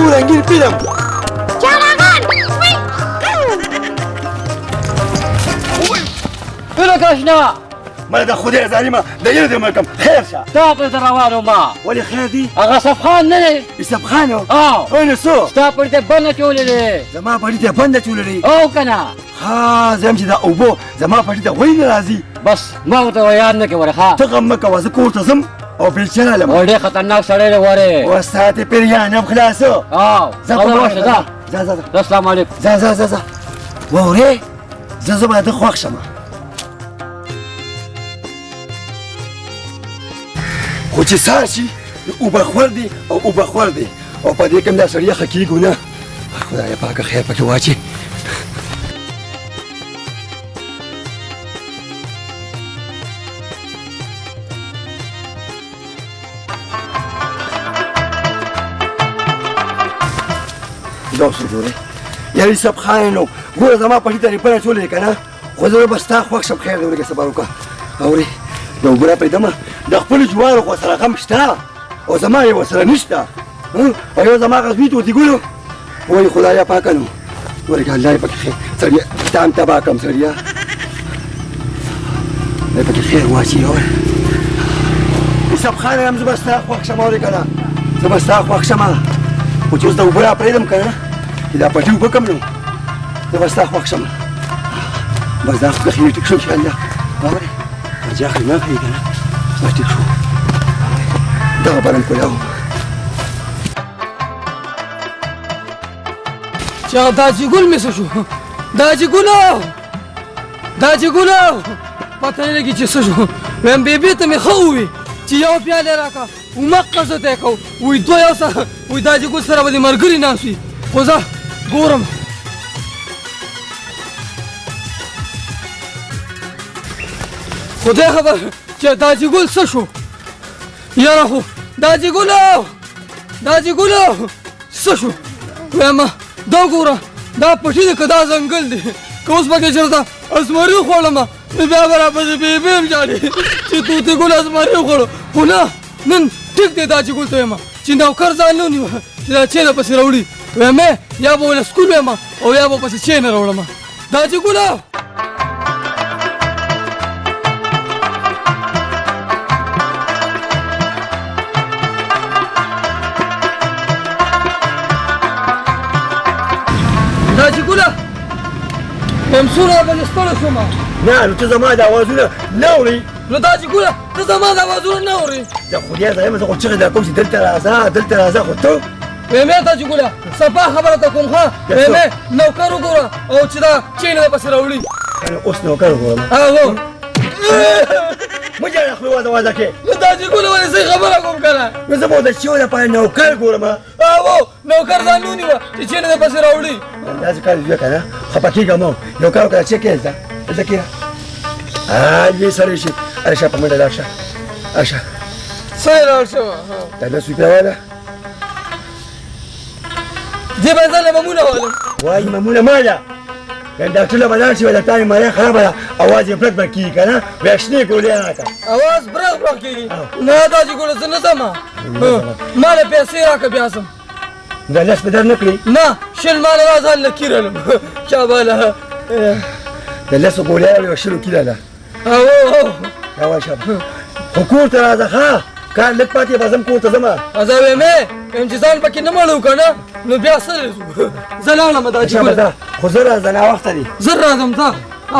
یو رنګین فلم فلک اشنا مړه د خدای ظالمه د یو دې مکم خیر شه ستا په در روانو ما ولې خیر دی هغه صفخان نه دی یوسف خان و او نو څو ستا پړې ته بنده چولې دی زما پټي ته بنده چولې او که نه ها زه یم چې دا اوبه زما پټي ته ولې نه راځي بس ما ورته یاد نه کوې ښه ته غم مه کوه زه کور ته ځم او بیلچه رالم او ډېر خطرناک سړی دی ورې اوس ساعتې پیریان هم خلاصو ځه ورشه ځه ځه السلام علیکم ځه واورې زه به د خوښ شم خو چې سهار شي اوبه خور دی او اوبه خور دی او په دې کې هم دا سړی یخه کېږو نه خدایه پاکه خیر پکې واچي دا څه ګورې یار یوسف خان نو ګوره زما پټي ته ریپنه چولې که نه خو زه به ستا خوښ شم خیر دی ورګې صبر وکړه اورې د اوبه راپرېږدمه د خپلو جوارو خو سره غم شته او زما یې ورسره نشته او یو زما غزمي توتي ګلو وایي خدایه پاکه نو ورګه الله یې پکې خیر سړیه تا هم تباه کړم سړیه الله یې پکې خیر واچي یوسف خان هم زه به ستا خوښ شم اورې که نه زه به ستا خوښ شم خو چې اوس د اوبه راپرېږدم که نه چې دا پټي اوبه کم نو زه به ستا خوښ شم بس دا خو خیر ټیک شو انشاءالله اورې جا خیمه خیلی کنه بس ټیک شو دغه برم کلاو چې هغه داجي ګل مې څه شو داجي ګلو پته نه لګي چې څه شو ویم بیبي ته مې ښه ووي چې یو پیاله راکړه ومقه زه ته یې کوم وایي دوه یو سره وایي داجي ګل سره به دې ملګري ناست وي خو زه ګورم خدای خبر چې داجي ګل څه شو یاره خو داجي ګلو څه شو وایم دا ګوره دا پټي دی که دا ځنګل دی که اوس پکې چېرته اسمري خوړم نو بیا به راپسې بیبي هم ژاړي چې توتي ګل اسمري وخوړو خو نه نن ټیک دی داجي ګل ته وایم چې نوکر ځان نه ونیوه چې دا چینه پسې راوړي وایم یا به ونه سکول وایم او یا به پسې چینه راوړم داجي ګلو داجي ګله همسونه باندې ستړی شوم نه نو ته زما د اوازونه نه اورې نو داجي ګله ته زما د اوازونه نه اورې د خدای ځایم زه خو چغې در کوم چې دلته راځه خو ته ویمې داجي ګله صفا خبره ته کوم ښه ویمې نوکر وګوره او چې دا چینه دې پسې راوړي اوس نوکر وګورم هو مه جاړه خولې وازه کې نو داجي ګله ولې صحیح خبره کوم که نه نو زه به د چیو لپاره نوکر ګورم هو نوکر ځان نه ونیوه چې چینه دې پسې راوړي داسې کار ویه که نه خفه کېږم یو کار وکړه چک یې دلته کېنه یې سړی شي ارشه په منډه لاړ شه ارشه صحیح لاړ شوه دا 10 روپۍ واله دې به ځان له ممونه والم وایي ممونه ما ده ډاکټر له به لاړ شي وایي د تا مریه خرابه ده اواز یې برک برک کېږي که نه وایي شنې ګولۍ راکړه اواز برک کېږي نه داجي ګله زه نه ځم ما له پیسې راکړه بیا ځم دا لس به در نه کړي نه شل ماله را ځان له کیرلم شاباله د لسو ګولۍ یو شلو کیله ده دا وایي شابه خو کور ته راځه ښه کار لږ پاتې به ځم کور ته ځمه زه ویمې یم چې ځان پکې نه مړو که نه نو بیا څه زه لاړم داجي ګله خو زه راځه ناوخته دي زر راځم ځه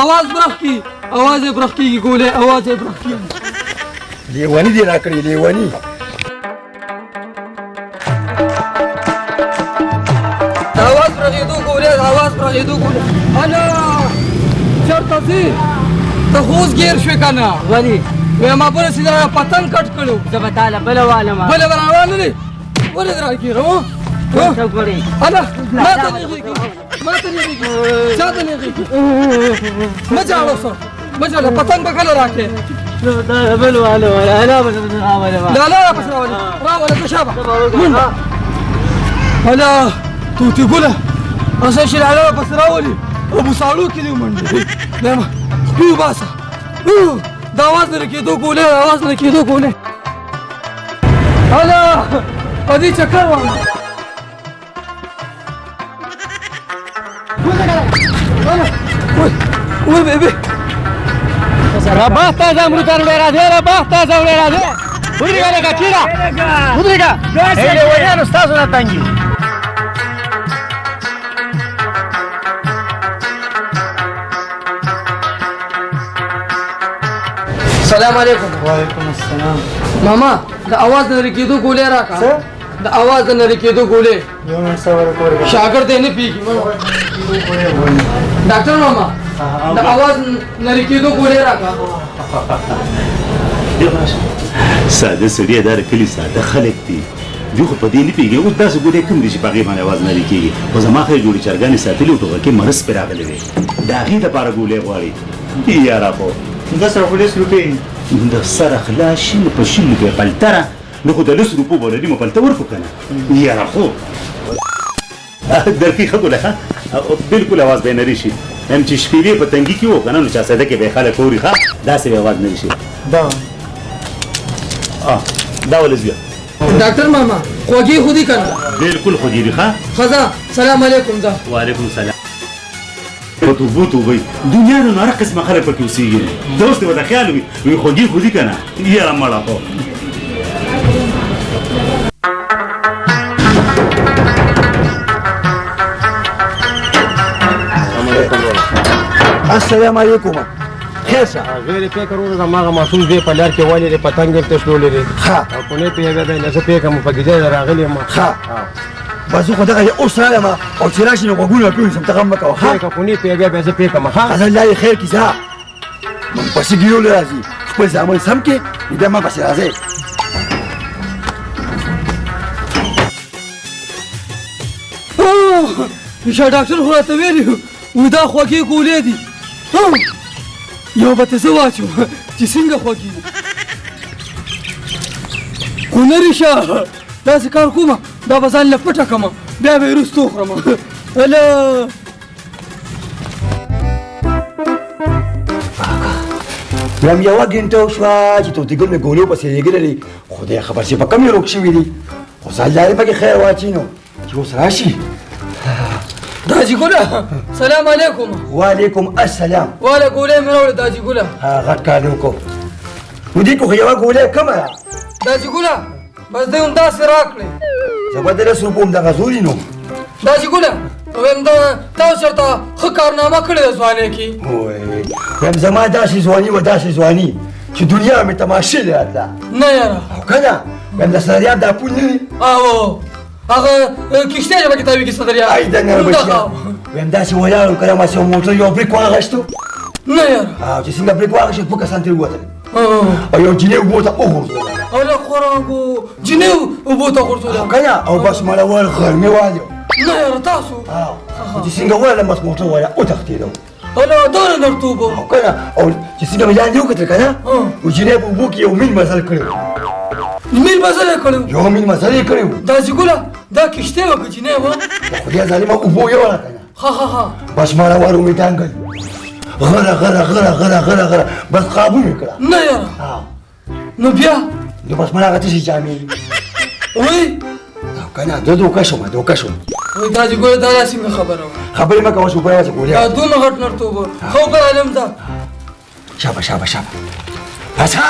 اواز برخ کېږي اواز یې برخ کېږي ګولۍ اواز یې برخ کېږي لیوني دې را کړي لیوني د اواز برخېدو ګولۍ د اواز برخېدو ګولۍ انا چېرته ځې ته خو اوس ګیر شوې که نه ولې وایم ما بله سیده پتنګ کټ کړو زه به تاله بله والم بله به راوانه دی ولې دې راګېرم ته ګورې انا ما ته نېغېږي چا ته نېغېږي مه جاړه اوس مه جاړه پتنګ به کله راکړې دا بل والم انا به راولم لالا راپسې راوله ته شابه منډه هله توتي ګله اسه چې لالا راپسې راولي ابو ساړو کې دې ومنډې وایم سپي وباسه د اواز نه کېدو ګولۍ د اواز نه کېدو ګولۍ هله په دې چکر واله وای بیبي رباه تازه امروز راوړی راځي رباه تازه وړی راځي ودرېږه لږه کېنه ودرېږه لیونیانو ستاسو نه تنګي سلام علیکم وعلیکم السلام ماما د اواز نه کېدو ګولې راکا د اواز نه کېدو ګولې یو منټ صبر وکړه شاګرد یې نه پیږي ډاکټر ماما د اواز نه کېدو ګولې راکا ساده سړی دا کلی ساده خلک دي دوی خو په دې نه پوهېږي اوس داسې ګولۍ کوم دي چې په هغې باندې اواز نه کېږي خو زما خیر جوړې چرګانې ساتلي و ټوغه کې مرض پرې راغلی دی د هغې دپاره ګولۍ غواړي یاره خو 10 روپۍ د سره خلاص شي نو په 10 روپۍ پلتره نو خو د 10 روپو به لري مو پلته ورکړو که نه یاره خو درکې ښه ګوله ښه بلکل اواز به یې نری شي هم چې شپېلې په تنګي کې و که نه نو چاسده کې به یې خلک اوري ښه داسې به اواز نری شي دا ولې زویه ډاکټر ماما خوږې خو دي که نه بلکل خوږې دي ښه ښځه سلام علیکم ځه وعلیکم السلام توبو توبې دنیا نه هر قسمه خلک پکې اوسېږي دا اوس دې ورته خیال وي وایي خوږې خو دي که نه یاره مړه خو السلام علیکم خیر شه غیر فکر وکړه هماغه ماشوم دی په لار کې ولې دی پتنګ ورته شلولی دی ښه او کو نه پوهېږه دی نه زه پوهېږم په ګیدۍ راغلی یم ښه بس خو دغه اوس راغلم او چې راشي نو غوږونه ټول شم ته غم مه کوه ښه پوهېږه کو نه پوهېږه بیا زه پوهېږم ښه حسن الله یې خیر کړي ځه من پسې ګیرولو راځي خپل زامن سم کړې نو بیا ما پسې راځئ شاه ډاکټر خو راته ویلي وي دا خوږې ګولې دي یو به ته زه واچوم چې څنګه خوږې دي خو نري شه داسې کار کومه دا به ځان له پټه کړمه بیا به یې وروستو خورمه هله یم یوه ګنټه وشوه چې توتېګل مې ګولو پسې لېږللې خدای خبر چې په کم یې روغ شوي دي خو ځان لارې پکې خیر واچي نو چې اوس راشي داجي ګله سلام علیکم وعلیکم السلام واله ګولې مې راوړې داجي ګله غټ کار دې وکړو نو دې خو یوه ګولۍ کمه ده داجي ګله بس دی هم داسې راکړې زه به 10 روپو همدغه زوري نو داجي ګله ویم دا تاسو چېرته ښه کارنامه کړې ده ځوانۍ کې ویم زما داسې ځواني وه داسې ځواني چې دنیا مې تماشې لرله نه یاره او که نه ویم د سریاب دا پول نه وي او هغه کښتۍ چې پکې تاویږي صدریاب ای د نر بچیا ویم داسې ولاړو که نه ماسې موټر یو بریک واغېستو نه یاره او چې څنګه بریک واغېستو دوه کسان ترې ووتل او یو جینۍ اوبو ته وغورځوله او له خوراکو جینۍ اوبو ته غورځوله او که نه او بس مړه ول غرمې والو نه یاره تاسو چې څنګه ورغلم بس موټر والا وتښتېدو او له دونه نرتوب او که نه او چې څنګه مې لاندې وکتل که نه و جینۍ په اوبو کې یو میل مزل کړی و میل مزل یې کړی و یو میل مزل یې کړی و داسې ګله دا کښتۍ وه که جینۍ وه د خدای ظالمه اوبو یوړه که نه ها بس مړه ور ومې ټانګل غره غره غره غره غره غره بس قابو مې کړه نه یاره نو بیا نو بس مړه هغه تشې جامې وی او که نه زه دوکه شوم دوکه شوم وی داجي ګله دا څنګه خبره وه خبرې مه کوه چې اوبه یوازې ګولۍ دا دومره غټ نرتوب وه ښه وکړالم دا شابه شابه شابه اچھا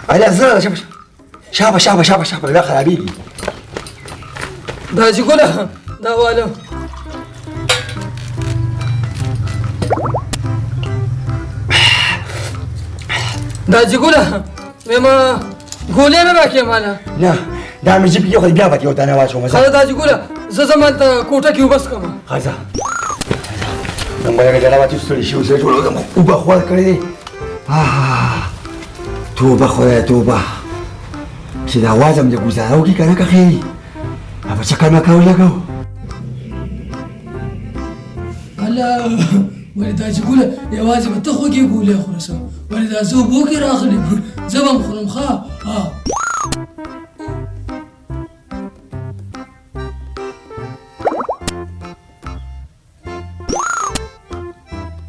علي زړه شابه شابه شابه شابه دا خرابېږي داجي ګله دا واله داجي ګله ویم ګولۍ نه راکړې ماله نه دا مې جیب کې خو بیا پکې یو دانه واچوم زه ښه داجي ګله زه ځم هلته کوټه کې اوبه څښم ښه نن به یې ډېره واچو ستړي شي اوس یې ټول اوبه خوړ کړی دی توبه خدای توبه چې دا اواز هم دې ګزاره وکړي که نه که خیري هغه چکر مه کوه لږ الله ولې داجي ګله یوازې به ته خوږې ګولۍ خورسه ولې دا زه اوبو کې راغلی زه به هم خورم ښه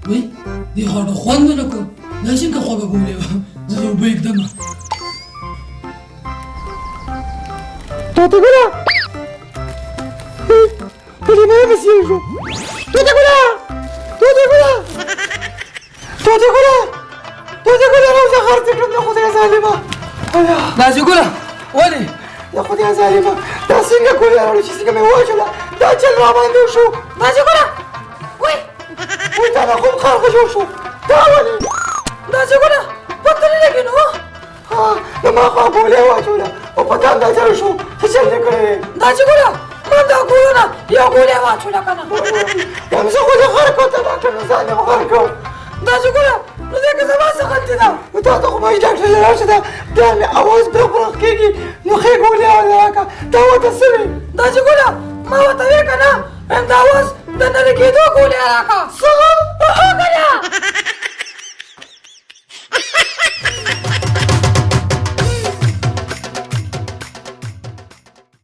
وی دې خواړه خوند ونه کړو دا څنګه خوږه ګولۍ وه زه اوبه ږدمه توتګله مې مسیر شو توته ګله توته ګله توته ګله توته ګله روزه خرڅ کړم د خدای ظالمه داسې ګله ولې د خدای ظالمه دا څنګه ګولې راوړې چې څنګه مې ووژله دا چل را باندې وشو داسې ګله وای وای تا نه کوم خرخه جوړ شو دا ولې داسې ګله پته نه لګي نو د ما خوا ګولې واچوله او په تا اندازه شو څه چل دې کړی داسې ګله ما دا ګولونه یو ګولې واچوله که نه یم زه خو دې غر کړم ډاکټر نه ځان یم غر کړم داسې ګله نو دې کې زما څه غلطي ده تا ته خو وایي ډاکټر ته لاړ شه دا مې اواز بیا پرخ کېږي نو ښې ګولې راکړه دا ورته څه وې داسې ګله ما ورته وې که نه وایم دا اوس د نري کېدو ګولې راکړه څه که نه